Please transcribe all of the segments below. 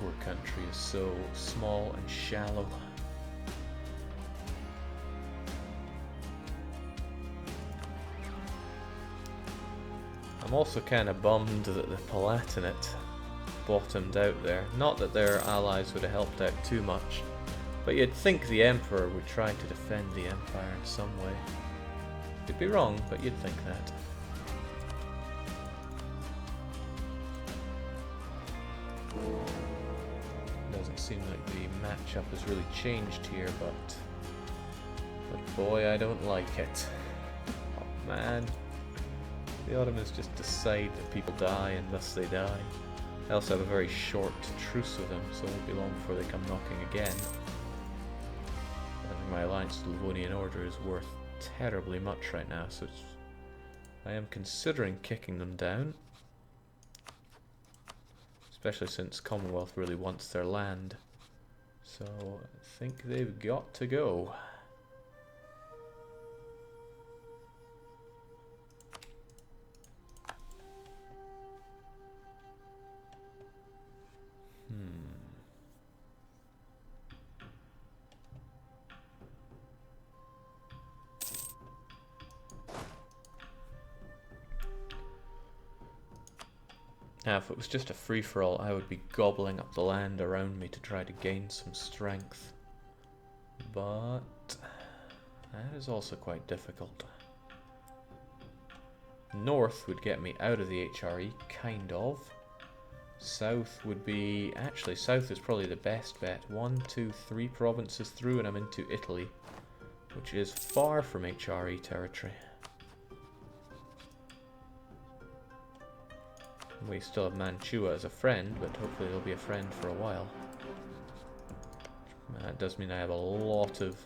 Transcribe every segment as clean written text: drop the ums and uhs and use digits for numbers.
poor country is so small and shallow. I'm also kind of bummed that the Palatinate bottomed out there. Not that their allies would have helped out too much, but you'd think the Emperor would try to defend the Empire in some way. You'd be wrong, but you'd think that. Doesn't seem like the matchup has really changed here, but boy, I don't like it. Oh man. The Ottomans just decide that people die and thus they die. I also have a very short truce with them, so it won't be long before they come knocking again. I think my alliance with the Livonian Order is worth terribly much right now, so I am considering kicking them down. Especially since Commonwealth really wants their land. So I think they've got to go. Now, if it was just a free-for-all, I would be gobbling up the land around me to try to gain some strength. But that is also quite difficult. North would get me out of the HRE, kind of. South would be... Actually, South is probably the best bet. 1, 2, 3 provinces through and I'm into Italy, which is far from HRE territory. We still have Mantua as a friend, but hopefully he'll be a friend for a while. That does mean I have a lot of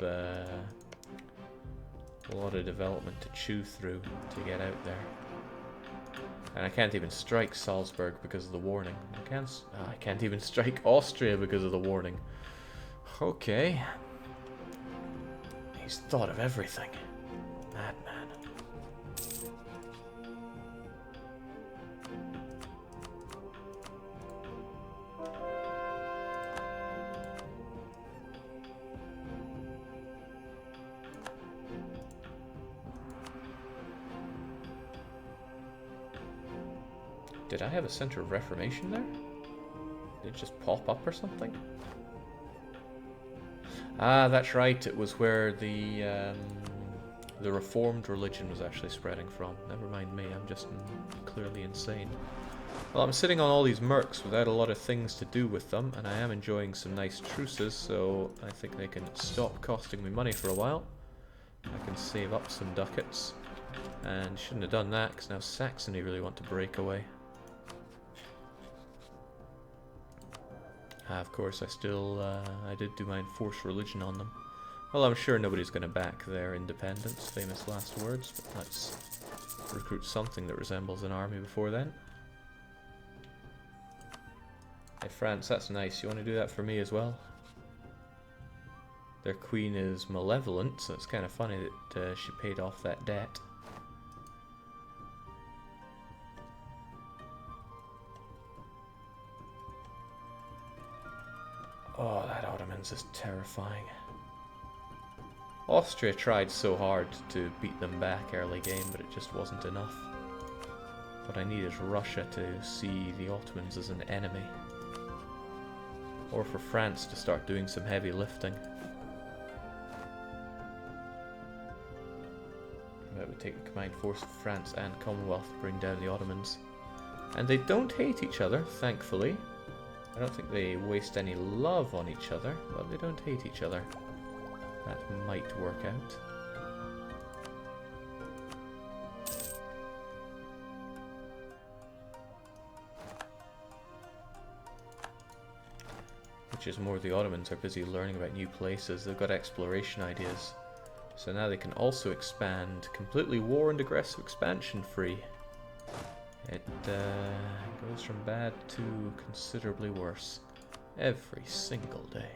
development to chew through to get out there. And I can't even strike Salzburg because of the warning. I can't even strike Austria because of the warning. Okay. He's thought of everything. Madman. Did I have a center of reformation there? Did it just pop up or something? Ah, that's right. It was where the reformed religion was actually spreading from. Never mind me. I'm just clearly insane. Well, I'm sitting on all these mercs without a lot of things to do with them, and I am enjoying some nice truces, so I think they can stop costing me money for a while. I can save up some ducats, and shouldn't have done that because now Saxony really want to break away. Of course, I did do my enforced religion on them. Well, I'm sure nobody's going to back their independence, famous last words, but let's recruit something that resembles an army before then. Hey France, that's nice. You want to do that for me as well? Their queen is malevolent, so it's kind of funny that she paid off that debt. Oh, that Ottomans is terrifying. Austria tried so hard to beat them back early game, but it just wasn't enough. What I need is Russia to see the Ottomans as an enemy. Or for France to start doing some heavy lifting. That would take the combined force of France and Commonwealth to bring down the Ottomans. And they don't hate each other, thankfully. I don't think they waste any love on each other, but they don't hate each other. That might work out. Which is more, the Ottomans are busy learning about new places. They've got exploration ideas. So now they can also expand completely war and aggressive expansion free. It goes from bad to considerably worse every single day.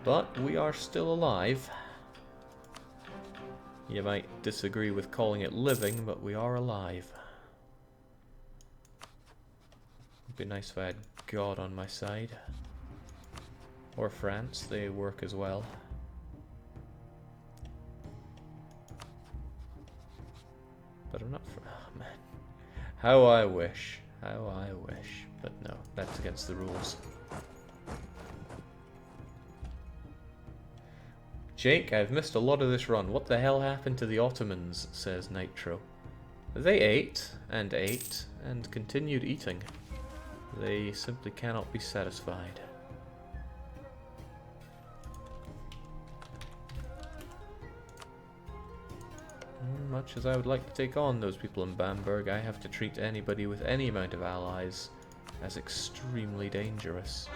But we are still alive. You might disagree with calling it living, but we are alive. Be nice if I had God on my side. Or France, they work as well. But I'm not for. Oh man. How I wish. How I wish. But no, that's against the rules. Jake, I've missed a lot of this run. What the hell happened to the Ottomans? Says Nitro. They ate, and continued eating. They simply cannot be satisfied. Much as I would like to take on those people in Bamberg, I have to treat anybody with any amount of allies as extremely dangerous.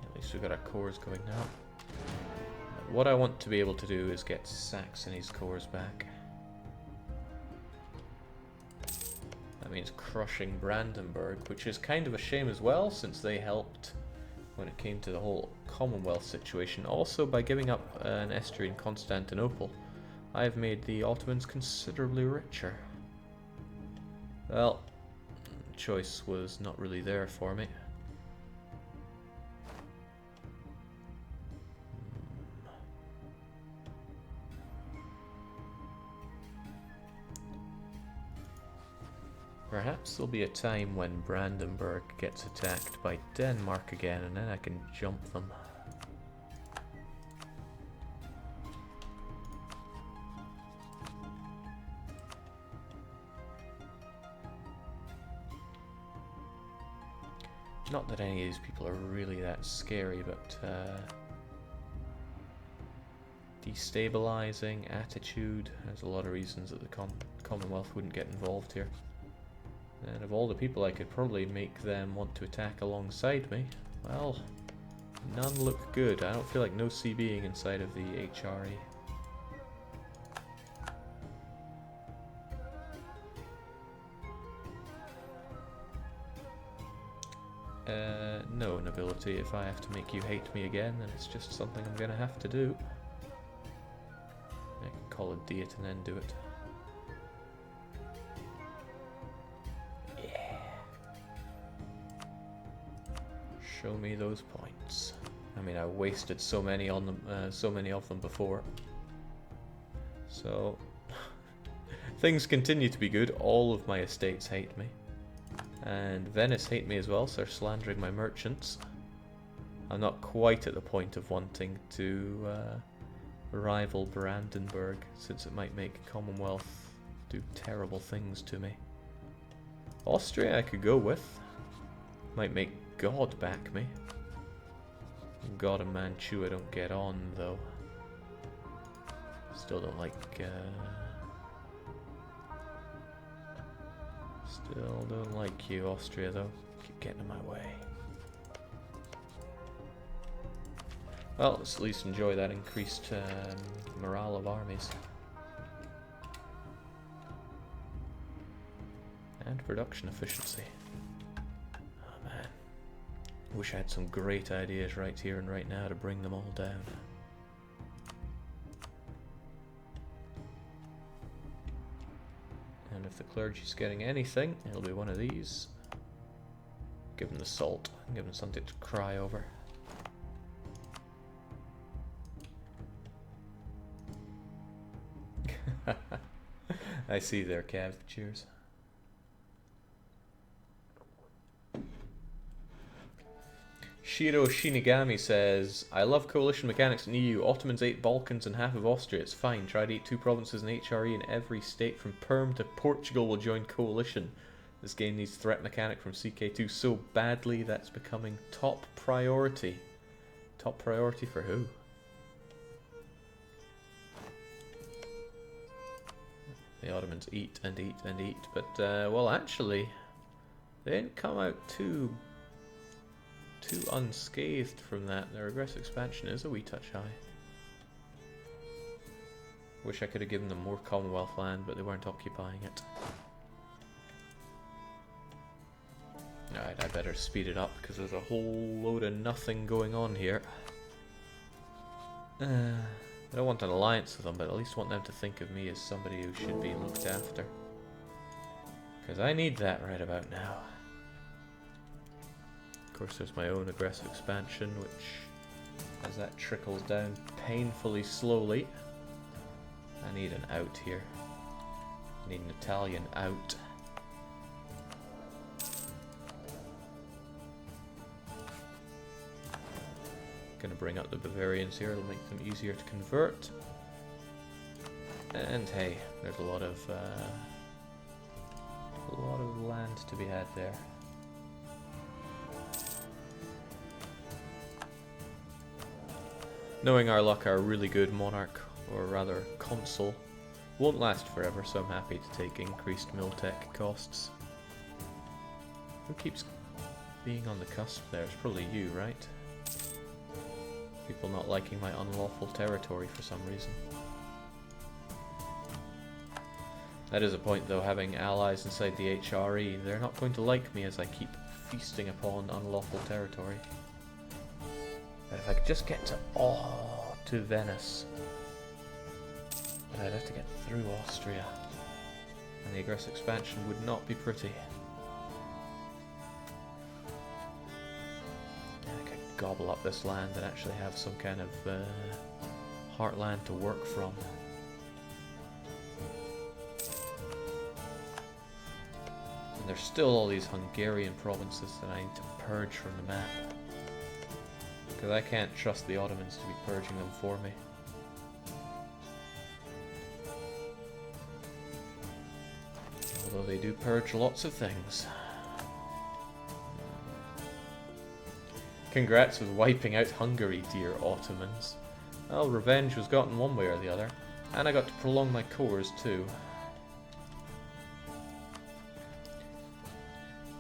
At least we've got our cores going now. What I want to be able to do is get Saxony's cores back. That means crushing Brandenburg, which is kind of a shame as well, since they helped when it came to the whole Commonwealth situation. Also, by giving up an estuary in Constantinople, I've made the Ottomans considerably richer. Well, choice was not really there for me. Perhaps there'll be a time when Brandenburg gets attacked by Denmark again, and then I can jump them. Not that any of these people are really that scary, but destabilizing attitude. There's a lot of reasons that the Commonwealth wouldn't get involved here. And of all the people I could probably make them want to attack alongside me, well, none look good. I don't feel like no C being inside of the HRE. No, nobility. If I have to make you hate me again, then it's just something I'm gonna have to do. I can call a diet and then do it. Show me those points. I mean, I wasted so many on them, so many of them before. So things continue to be good. All of my estates hate me, and Venice hate me as well. So they're slandering my merchants. I'm not quite at the point of wanting to rival Brandenburg, since it might make Commonwealth do terrible things to me. Austria I could go with. Might make God back me. God and Manchu I don't get on, though. Still don't like... Still don't like you, Austria, though. Keep getting in my way. Well, let's at least enjoy that increased morale of armies. And production efficiency. Wish I had some great ideas right here and right now to bring them all down. And if the clergy's getting anything, it'll be one of these. Give them the salt. Give them something to cry over. I see there, Cav. Cheers. Shiro Shinigami says, I love coalition mechanics in EU. Ottomans ate Balkans and half of Austria. It's fine. Try to eat 2 provinces in HRE, and every state from Perm to Portugal will join coalition. This game needs threat mechanic from CK2 so badly that's becoming top priority. Top priority for who? The Ottomans eat and eat and eat, but well, actually, they didn't come out too unscathed from that. Their aggressive expansion is a wee touch high. Wish I could have given them more Commonwealth land, but they weren't occupying it. Alright, I better speed it up because there's a whole load of nothing going on here. I don't want an alliance with them, but at least want them to think of me as somebody who should be looked after. Because I need that right about now. Of course, there's my own aggressive expansion, which, as that trickles down painfully slowly, I need an out here. I need an Italian out. Gonna bring up the Bavarians here, it'll make them easier to convert. And hey, there's a lot of land to be had there. Knowing our luck, our really good monarch, or rather consul, won't last forever, so I'm happy to take increased mill tech costs. Who keeps being on the cusp there? It's probably you, right? People not liking my unlawful territory for some reason. That is a point though, having allies inside the HRE, they're not going to like me as I keep feasting upon unlawful territory. But if I could just get to Venice, but I'd have to get through Austria, and the aggressive expansion would not be pretty. I could gobble up this land and actually have some kind of heartland to work from. And there's still all these Hungarian provinces that I need to purge from the map. Because I can't trust the Ottomans to be purging them for me. Although they do purge lots of things. Congrats with wiping out Hungary, dear Ottomans. Well, revenge was gotten one way or the other. And I got to prolong my cores too.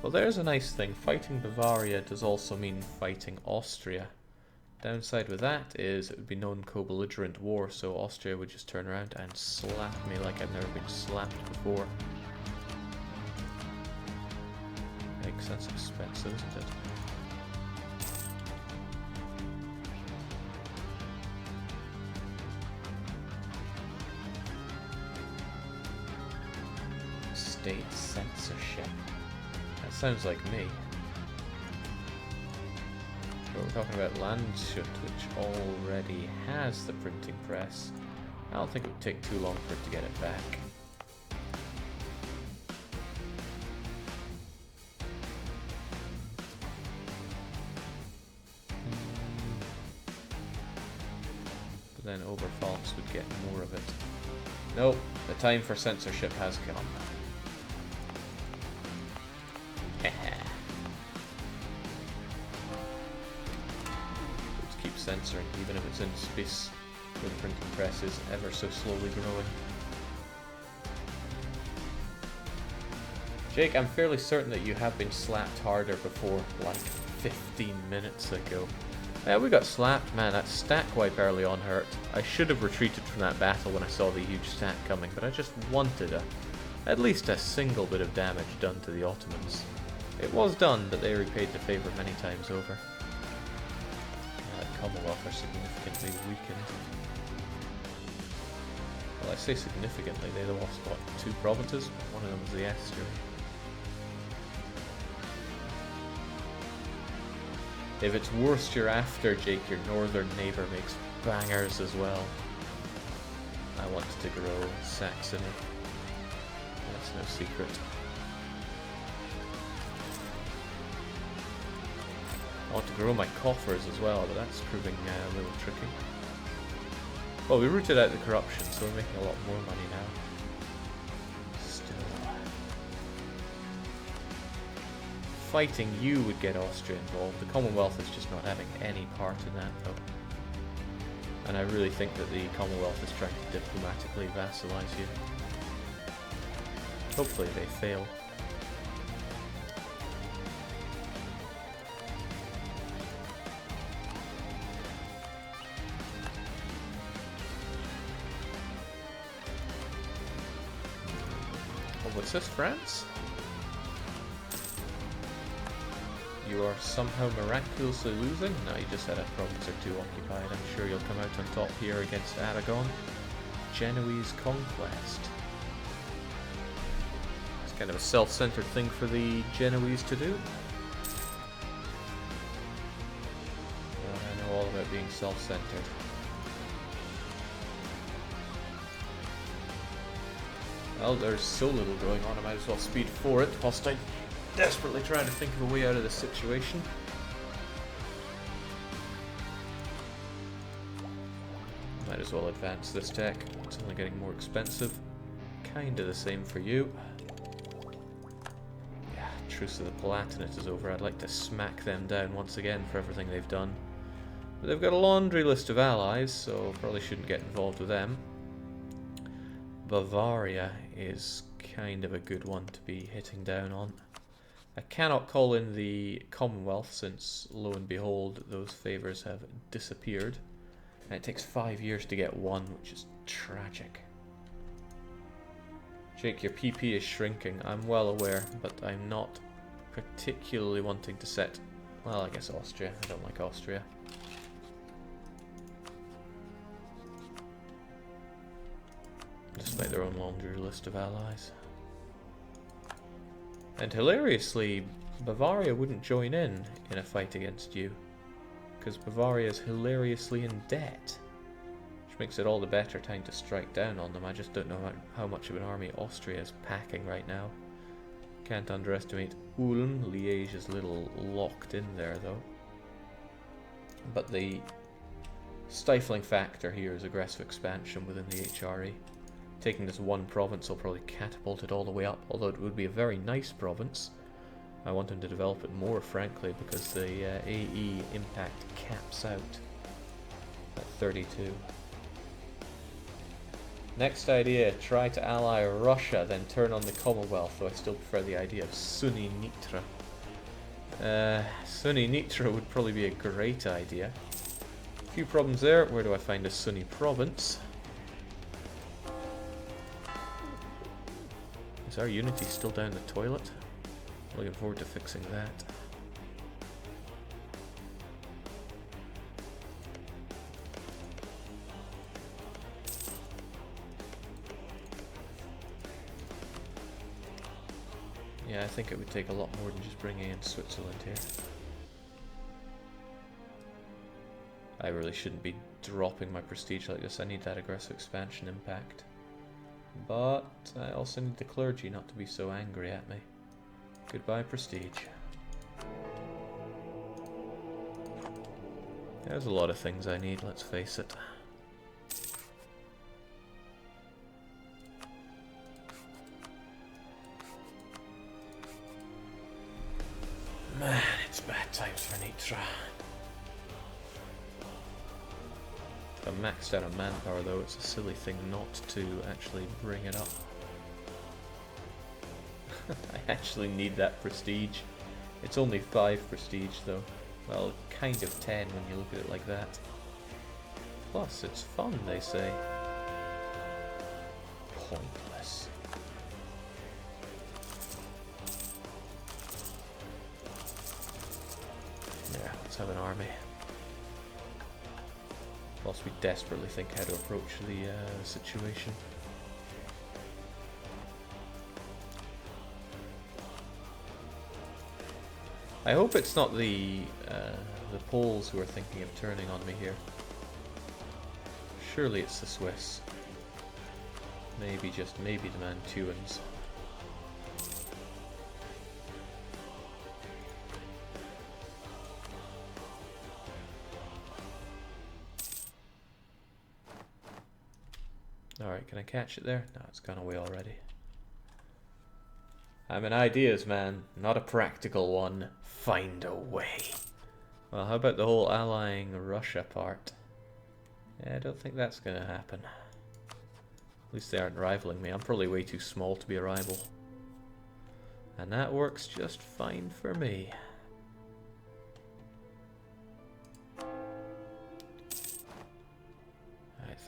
Well, there's a nice thing. Fighting Bavaria does also mean fighting Austria. Downside with that is it would be non-co-belligerent war, so Austria would just turn around and slap me like I've never been slapped before. Makes sense, expensive, isn't it? State censorship. That sounds like me. But we're talking about Landshut, which already has the printing press. I don't think it would take too long for it to get it back. But then Oberpfalz would get more of it. Nope, the time for censorship has come. Censoring, even if it's in space where the printing press is ever so slowly growing. Jake, I'm fairly certain that you have been slapped harder before, like 15 minutes ago. Yeah, we got slapped, man. That stack wipe early on hurt. I should have retreated from that battle when I saw the huge stack coming, but I just wanted at least a single bit of damage done to the Ottomans. It was done, but they repaid the favour many times over. Commonwealth are significantly weakened. Well, I say significantly, they lost, what, 2 provinces? One of them was the estuary. If it's worst you're after, Jake, your northern neighbour makes bangers as well. I wanted to grow Saxony. That's no secret. I want to grow my coffers as well, but that's proving a little tricky. Well, we rooted out the corruption, so we're making a lot more money now. Still. Fighting you would get Austria involved. The Commonwealth is just not having any part in that, though. And I really think that the Commonwealth is trying to diplomatically vassalize you. Hopefully they fail. What's this, France? You are somehow miraculously losing? No, you just had a province or two occupied. I'm sure you'll come out on top here against Aragon. Genoese conquest. It's Kind of a self-centered thing for the Genoese to do. I know all about being self-centered. Well, there's so little going on, I might as well speed for it, whilst I'm desperately trying to think of a way out of this situation. Might as well advance this tech. It's only getting more expensive. Kinda the same for you. Yeah, Truce of the Palatinate is over. I'd like to smack them down once again for everything they've done. But they've got a laundry list of allies, so probably shouldn't get involved with them. Bavaria is kind of a good one to be hitting down on. I cannot call in the Commonwealth since, lo and behold, those favours have disappeared. And it takes 5 years to get one, which is tragic. Jake, your PP is shrinking. I'm well aware, but I'm not particularly wanting to set... Well, I guess Austria. I don't like Austria. Despite their own laundry list of allies. And hilariously, Bavaria wouldn't join in a fight against you. Because Bavaria is hilariously in debt. Which makes it all the better time to strike down on them. I just don't know how much of an army Austria is packing right now. Can't underestimate Ulm. Liège is a little locked in there though. But the stifling factor here is aggressive expansion within the HRE. Taking this one province will probably catapult it all the way up, although it would be a very nice province. I want him to develop it more, frankly, because the AE impact caps out at 32. Next idea, try to ally Russia, then turn on the Commonwealth, though I still prefer the idea of Sunni Nitra. Sunni Nitra would probably be a great idea. A few problems there. Where do I find a Sunni province? Is our unity still down the toilet? Looking forward to fixing that. Yeah, I think it would take a lot more than just bringing in Switzerland here. I really shouldn't be dropping my prestige like this. I need that aggressive expansion impact. But I also need the clergy not to be so angry at me. Goodbye, prestige. There's a lot of things I need, let's face it. Man, it's bad times for Nitra. If I'm maxed out on manpower though, it's a silly thing not to actually bring it up. I actually need that prestige. It's only 5 prestige though. Well, kind of 10 when you look at it like that. Plus, it's fun, they say. Pointless. Yeah, let's have an army. Whilst we desperately think how to approach the situation. I hope it's not the Poles who are thinking of turning on me here. Surely it's the Swiss. Maybe, just maybe the Mantuans. Alright, can I catch it there? No, it's gone away already. I'm an ideas man, not a practical one. Find a way. Well, how about the whole allying Russia part? Yeah, I don't think that's gonna happen. At least they aren't rivaling me. I'm probably way too small to be a rival. And that works just fine for me.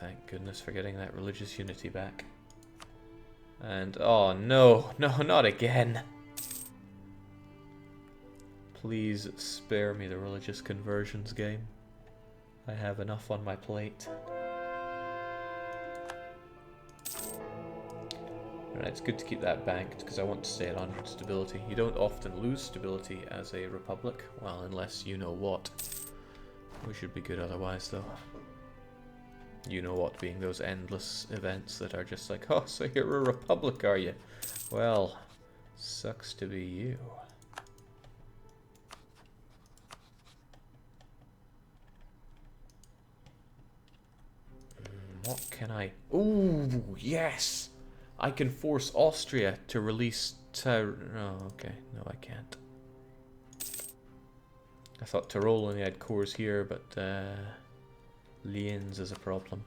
Thank goodness for getting that religious unity back. And, oh no, no, not again. Please spare me the religious conversions game. I have enough on my plate. Alright, it's good to keep that banked because I want to stay at 100 stability. You don't often lose stability as a republic, well, unless you know what. We should be good otherwise, though. You know what being those endless events that are just like, oh, so you're a republic, are you? Well, sucks to be you. What can I... Ooh, yes! I can force Austria to release Oh, okay. No, I can't. I thought Tyrol only had cores here, but Lienz is a problem.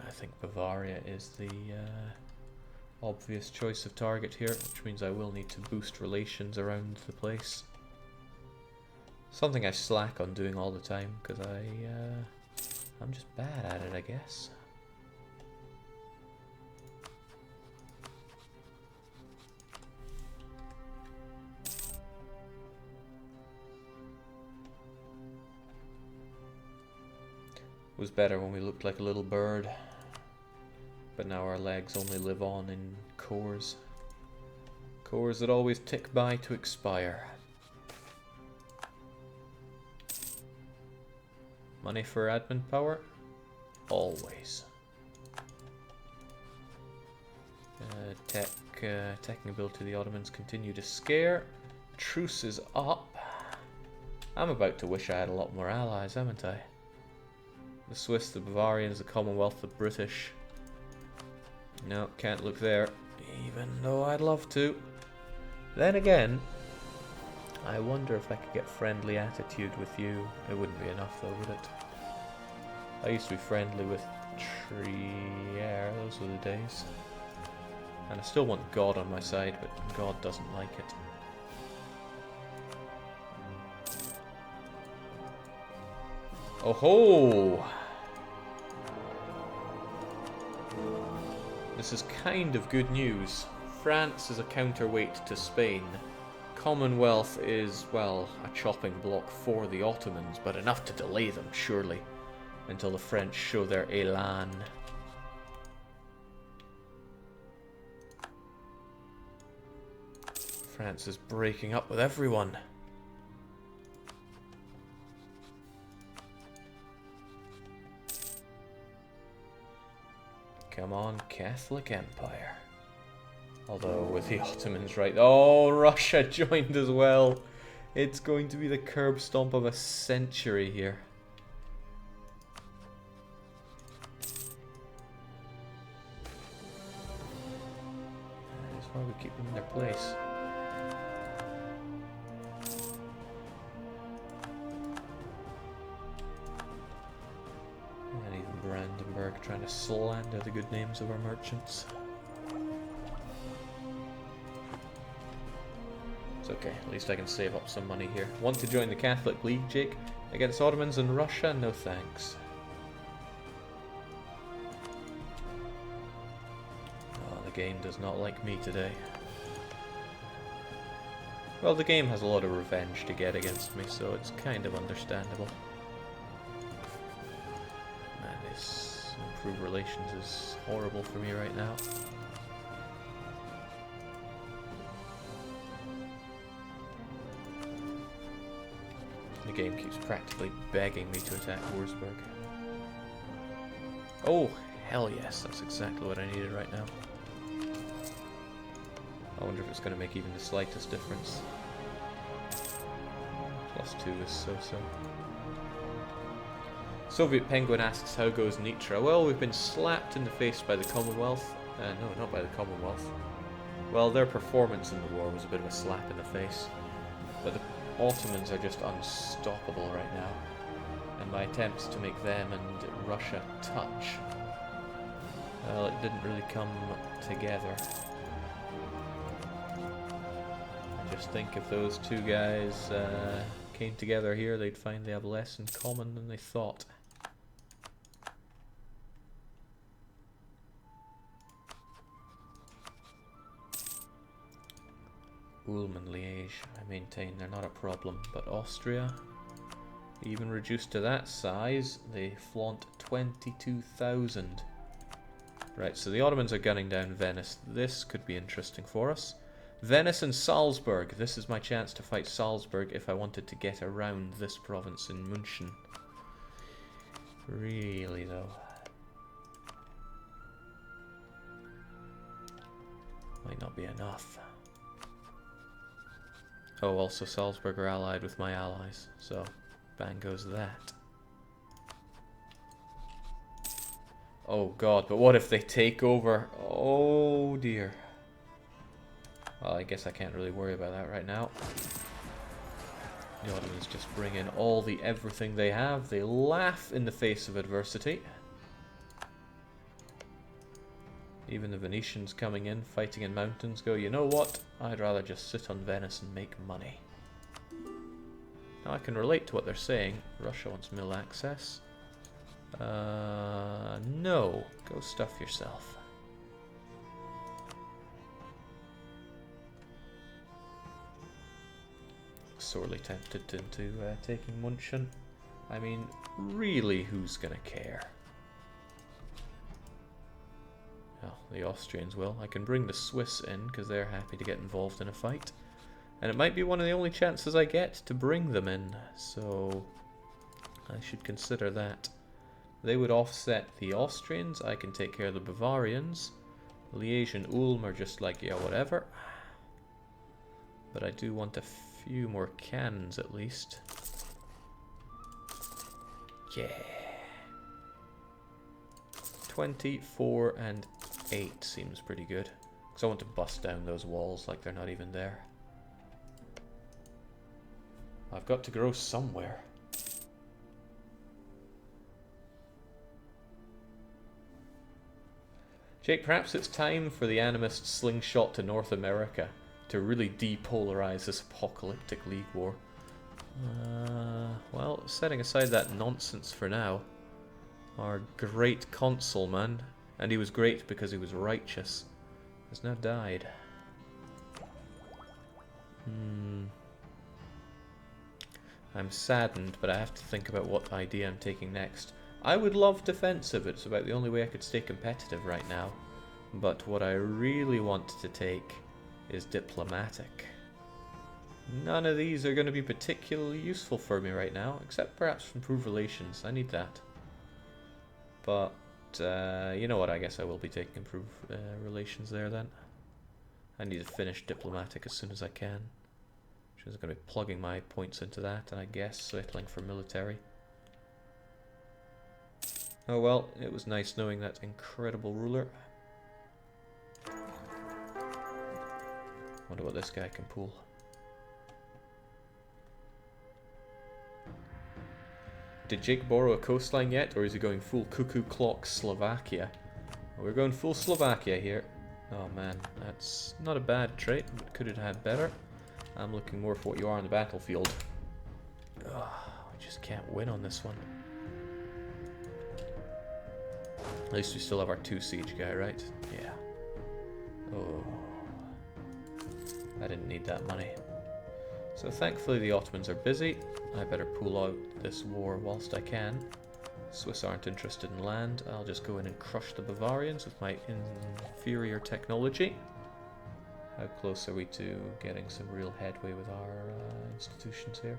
I think Bavaria is the obvious choice of target here, which means I will need to boost relations around the place. Something I slack on doing all the time, because I'm just bad at it, I guess. It was better when we looked like a little bird, but now our legs only live on in cores. Cores that always tick by to expire. Money for admin power? Always. Teching ability of the Ottomans continue to scare. Truce is up. I'm about to wish I had a lot more allies, haven't I? The Swiss, the Bavarians, the Commonwealth, the British. No, can't look there, even though I'd love to. Then again, I wonder if I could get friendly attitude with you. It wouldn't be enough though, would it? I used to be friendly with Trier, those were the days. And I still want God on my side, but God doesn't like it. Oh ho! This is kind of good news. France is a counterweight to Spain. Commonwealth is, well, a chopping block for the Ottomans, but enough to delay them, surely, until the French show their élan. France is breaking up with everyone. Come on, Catholic Empire. Although, with the Ottomans right... Oh, Russia joined as well. It's going to be the curb stomp of a century here. That's why we keep them in their place. And even Brandenburg trying to slander the good names of our merchants. It's okay, at least I can save up some money here. Want to join the Catholic League, Jake? Against Ottomans and Russia? No thanks. Oh, the game does not like me today. Well, the game has a lot of revenge to get against me, so it's kind of understandable. Man, this improved relations is horrible for me right now. The game keeps practically begging me to attack Wurzburg. Oh, hell yes, that's exactly what I needed right now. I wonder if it's going to make even the slightest difference. +2 is so-so. Soviet Penguin asks, how goes Nitra? Well, we've been slapped in the face by the Commonwealth. No, not by the Commonwealth. Well, their performance in the war was a bit of a slap in the face. But the Ottomans are just unstoppable right now, and my attempts to make them and Russia touch, well, it didn't really come together. I just think if those two guys came together here, they'd find they have less in common than they thought. Ulm and Liège, I maintain they're not a problem, but Austria? Even reduced to that size, they flaunt 22,000. Right, so the Ottomans are gunning down Venice. This could be interesting for us. Venice and Salzburg. This is my chance to fight Salzburg if I wanted to get around this province in München. Really, though. Might not be enough. Oh, also Salzburg are allied with my allies, so bang goes that. Oh god, but what if they take over? Oh dear. Well, I guess I can't really worry about that right now. The Ottomans just bring in all the everything they have. They laugh in the face of adversity. Even the Venetians coming in, fighting in mountains, go, you know what? I'd rather just sit on Venice and make money. Now I can relate to what they're saying. Russia wants mill access. No. Go stuff yourself. Sorely tempted into taking München. I mean, really, who's gonna care? Well, the Austrians will. I can bring the Swiss in, because they're happy to get involved in a fight. And it might be one of the only chances I get to bring them in, so I should consider that. They would offset the Austrians. I can take care of the Bavarians. Liège and Ulm are just like, yeah, whatever. But I do want a few more cannons at least. Yeah. 24 and 8 seems pretty good. Because I want to bust down those walls like they're not even there. I've got to grow somewhere. Jake, perhaps it's time for the Animist slingshot to North America to really depolarize this apocalyptic League war. Well, setting aside that nonsense for now, our great consul, man, and he was great because he was righteous, has now died. I'm saddened, but I have to think about what idea I'm taking next. I would love defensive, it's about the only way I could stay competitive right now. But what I really want to take is diplomatic. None of these are going to be particularly useful for me right now, except perhaps improve relations. I need that. But, you know what, I guess I will be taking improve relations there then. I need to finish diplomatic as soon as I can. Which is going to be plugging my points into that, and I guess settling for military. Oh well, it was nice knowing that incredible ruler. Wonder what this guy can pull. Did Jake borrow a coastline yet, or is he going full cuckoo clock Slovakia? Well, we're going full Slovakia here. Oh man, that's not a bad trait, but could it have had better? I'm looking more for what you are on the battlefield. Ugh, we just can't win on this one. At least we still have our 2 siege guy, right? Yeah. Oh. I didn't need that money. So thankfully the Ottomans are busy. I better pull out this war whilst I can. Swiss aren't interested in land. I'll just go in and crush the Bavarians with my inferior technology. How close are we to getting some real headway with our institutions here?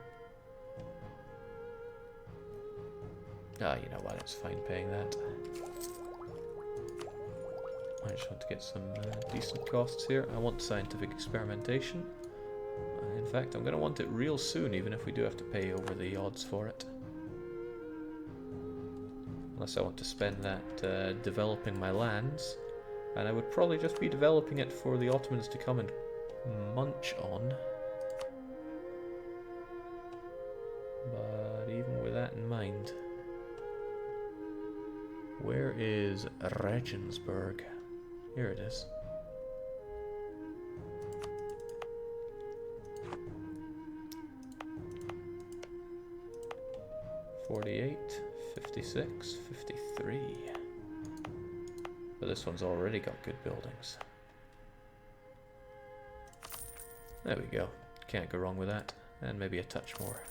Ah, you know what, it's fine paying that. I just want to get some decent costs here. I want scientific experimentation. In fact, I'm going to want it real soon, even if we do have to pay over the odds for it. Unless I want to spend that developing my lands. And I would probably just be developing it for the Ottomans to come and munch on. But even with that in mind, where is Regensburg? Here it is. $48, $56, $53. But this one's already got good buildings. There we go. Can't go wrong with that. And maybe a touch more.